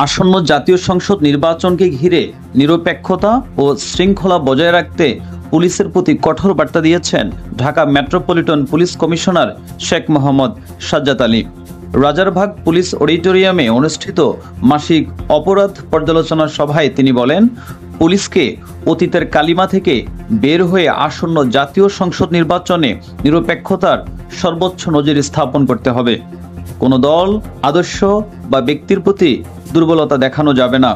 আসন্ন জাতীয় সংসদ নির্বাচনকে ঘিরে নিরপেক্ষতা ও শৃঙ্খলা বজায় রাখতে পুলিশের প্রতি কঠোর বার্তা দিয়েছেন Dhaka metropolitan police commissioner Sheikh Mohammad Sajjad Ali. Rajarbagh police অডিটোরিয়ামে অনুষ্ঠিত মাসিক অপরাধ পর্যালোচনা সভায় তিনি বলেন, পুলিশকে অতীতের কালিমা থেকে বের হয়ে আসন্ন জাতীয় সংসদ নির্বাচনে নিরপেক্ষতার সর্বোচ্চ নজির স্থাপন করতে হবে। কোনো দল, আদর্শ বা ব্যক্তির প্রতি দুর্বলতা দেখানো যাবে না।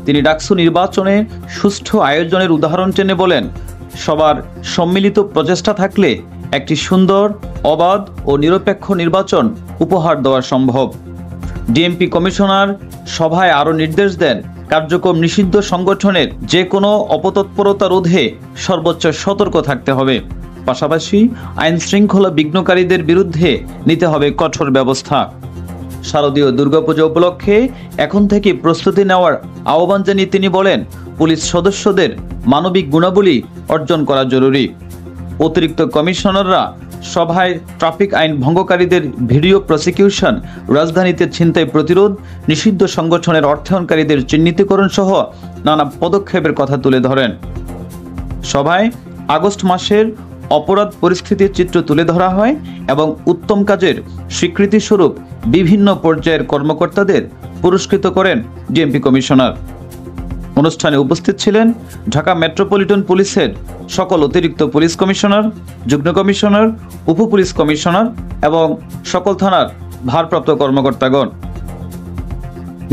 তিনি ডাকসু নির্বাচনে সুষ্ঠু আয়োজনের উদাহরণ টেনে বলেন, সবার সম্মিলিত প্রচেষ্টা থাকলে একটি সুন্দর, অবাধ ও নিরপেক্ষ নির্বাচন উপহার দেওয়া সম্ভব। ডিএমপি কমিশনার সভায় আরও নির্দেশ দেন, কার্যক্রম নিষিদ্ধ সংগঠনের যে কোনো অপতৎপরতা রোধে সর্বোচ্চ সতর্ক থাকতে হবে। পাশাপাশি আইন শৃঙ্খলা বিঘ্নকারীদের বিরুদ্ধে নিতে হবে কঠোর ব্যবস্থা। শারদীয় দুর্গাপূজা উপলক্ষে এখন থেকে প্রস্তুতি নেওয়ার আহ্বান জানিয়ে তিনি বলেন, পুলিশ সদস্যদের মানবিক গুণাবলী অর্জন করা জরুরি। অতিরিক্ত কমিশনাররা সভায় ট্রাফিক আইন ভঙ্গকারীদের ভিডিও প্রসিকিউশন, রাজধানীতে ছিনতাই প্রতিরোধ, নিষিদ্ধ সংগঠনের অর্থায়নকারীদের চিহ্নিতকরণ সহ নানা পদক্ষেপের কথা তুলে ধরেন। সভায় আগস্ট মাসের অপরাধ পরিস্থিতির চিত্র তুলে ধরা হয় এবং উত্তম কাজের স্বীকৃতিস্বরূপ বিভিন্ন পর্যায়ের কর্মকর্তাদের পুরস্কৃত করেন ডিএমপি কমিশনার। অনুষ্ঠানে উপস্থিত ছিলেন ঢাকা মেট্রোপলিটন পুলিশের সকল অতিরিক্ত পুলিশ কমিশনার, যুগ্ম কমিশনার, উপ পুলিশ কমিশনার এবং সকল থানার ভারপ্রাপ্ত কর্মকর্তাগণ।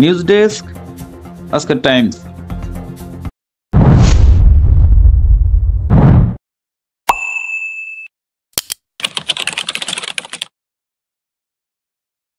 নিউজ ডেস্ক, আজকের টাইমস।